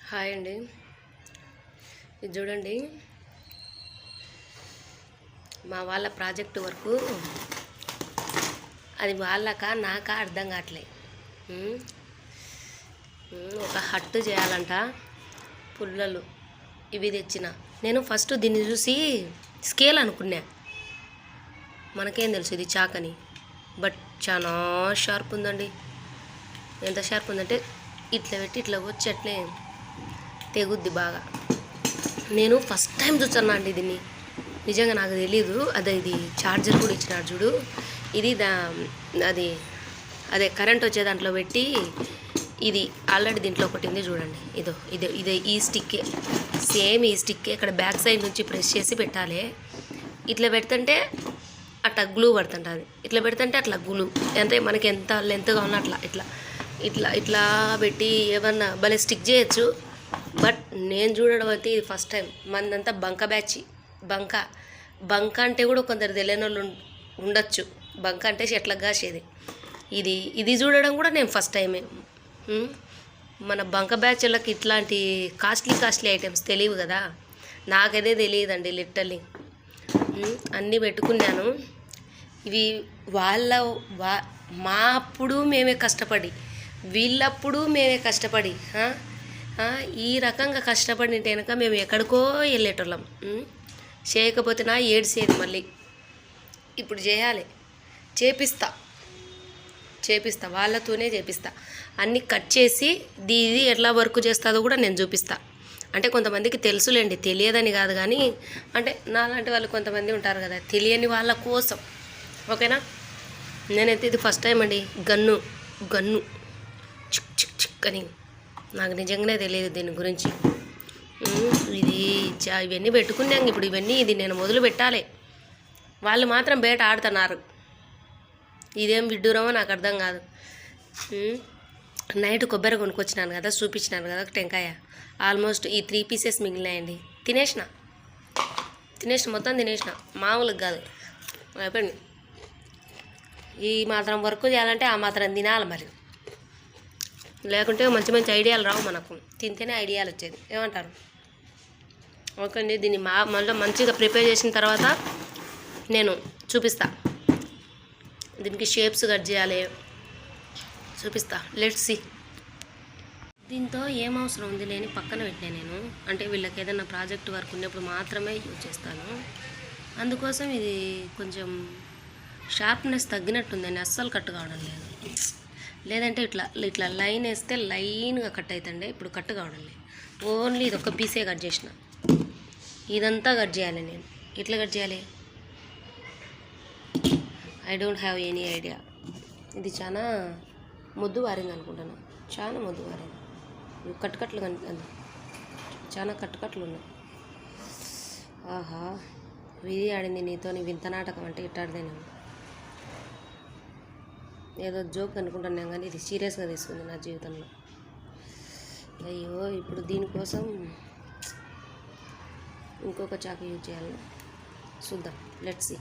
Hi అండి. ఇది చూడండి, మా వాళ్ళ ప్రాజెక్టు వర్కు అది వాళ్ళకా నాకా అర్థం కావట్లే. ఒక హట్టు చేయాలంట, పుల్లలు ఇవి తెచ్చిన. నేను ఫస్ట్ దీన్ని చూసి స్కేల్ అనుకున్నా, మనకేం తెలుసు ఇది చాకని. బట్ చాలా షార్ప్ ఉందండి. ఎంత షార్ప్ ఉందంటే ఇట్లా పెట్టి ఇట్లా వచ్చి అట్లే తెగుద్ది బాగా. నేను ఫస్ట్ టైం చూసాను అండి దీన్ని, నిజంగా నాకు తెలీదు. ఇది ఛార్జర్ కూడా ఇచ్చినాడు చూడు. ఇది అది అదే కరెంట్ వచ్చే దాంట్లో పెట్టి, ఇది ఆల్రెడీ దీంట్లో ఒకటి ఉంది చూడండి. ఇదే ఈ స్టిక్కే, సేమ్ ఈ స్టిక్కే. ఇక్కడ బ్యాక్ సైడ్ నుంచి ప్రెస్ చేసి పెట్టాలి. ఇట్లా పెడుతుంటే అట్లా గ్లూ పడుతుంటుంది, ఇట్లా పెడుతుంటే అట్లా గ్లూ. అంటే మనకి ఎంత లెంత్గా ఉన్నా అట్లా ఇట్లా ఇట్లా ఇట్లా పెట్టి ఏమన్నా భలే స్టిక్ చేయొచ్చు. బట్ నేను చూడడం అయితే ఇది ఫస్ట్ టైం. మందంతా బంక బ్యాచ్. బంక అంటే కూడా కొందరు తెలియని వాళ్ళు ఉండొచ్చు. బంక అంటే చెట్లకు కాసేది. ఇది చూడడం కూడా నేను ఫస్ట్ టైమే. మన బంక బ్యాచ్లకి ఇట్లాంటి కాస్ట్లీ ఐటమ్స్ తెలియవు కదా. నాకదే తెలియదండి లిటరల్లీ. అన్నీ పెట్టుకున్నాను. ఇవి మా అప్పుడు మేమే కష్టపడి, వీళ్ళప్పుడు మేమే కష్టపడి, ఈ రకంగా కష్టపడితే కనుక మేము ఎక్కడికో వెళ్ళేటోళ్ళం. చేయకపోతే నా ఏడ్చేది మళ్ళీ. ఇప్పుడు చేయాలి, చేపిస్తా వాళ్ళతోనే చేపిస్తా. అన్నీ కట్ చేసి ఇది ఎట్లా వర్క్ చేస్తుందో కూడా నేను చూపిస్తా. అంటే కొంతమందికి తెలుసులేండి, తెలియదని కాదు కానీ, అంటే నాలాంటి వాళ్ళు కొంతమంది ఉంటారు కదా, తెలియని వాళ్ళ కోసం. ఓకేనా. నేనైతే ఇది ఫస్ట్ టైం అండి. గన్ను చిక్ చిక్ చిక్ అని నాకు నిజంగానే తెలియదు దీని గురించి. ఇవన్నీ పెట్టుకున్నాం. ఇప్పుడు ఇది నేను మొదలు పెట్టాలి. వాళ్ళు మాత్రం బయట ఆడుతున్నారు. ఇదేం విడ్డూరమో నాకు అర్థం కాదు. నైట్ కొబ్బరి కొనుక్కొచ్చినాను కదా, చూపించినాను కదా టెంకాయ. ఆల్మోస్ట్ ఈ 3 పీసెస్ మిగిలినాయండి. తినేసిన మొత్తం తినేసిన, మామూలుగా కాదు. అయిపోయింది. ఈ మాత్రం వర్క్ చేయాలంటే ఆ మాత్రం తినాలి మరి, లేకుంటే మంచి ఐడియాలు రావు మనకు. తింటేనే ఐడియాలు వచ్చేది. ఏమంటారు? ఓకే అండి. దీన్ని మళ్ళీ మంచిగా ప్రిపేర్ చేసిన తర్వాత నేను చూపిస్తా. దీనికి షేప్స్ కట్ చేయాలి, చూపిస్తా. Let's see. దీంతో ఏం అవసరం ఉంది లేని పక్కన పెట్టినా నేను. అంటే వీళ్ళకి ఏదైనా ప్రాజెక్ట్ వర్క్ ఉన్నప్పుడు మాత్రమే యూజ్ చేస్తాను. అందుకోసం ఇది కొంచెం షార్ప్నెస్ తగ్గినట్టుందని అస్సలు కట్ కావడం లేదు. లేదంటే ఇట్లా లైన్ వేస్తే లైన్గా కట్ అవుతుండే. ఇప్పుడు కట్ కావడం లేదు. ఓన్లీ ఇది ఒక పీసే కట్ చేసిన. ఇదంతా కట్ చేయాలి నేను. ఎట్లా కట్ చేయాలి? I don't have any idea. ఇది చాలా మొద్దు వారింది అనుకుంటున్నా. చాలా మొద్దు వారింది. కట్టుకట్లు చాలా కట్టుకట్లు ఉన్నాయి. ఆహా, వీధి ఆడింది నీతో వింత నాటకం అంటే ఇట్టాడిదేనా? ఏదో జోక్ అనుకుంటున్నాం కానీ ఇది సీరియస్గా తీసుకుంది నా జీవితంలో. అయ్యో, ఇప్పుడు దీనికోసం ఇంకొక చాకు యూజ్ చేయాలి. చూద్దాం. Let's see.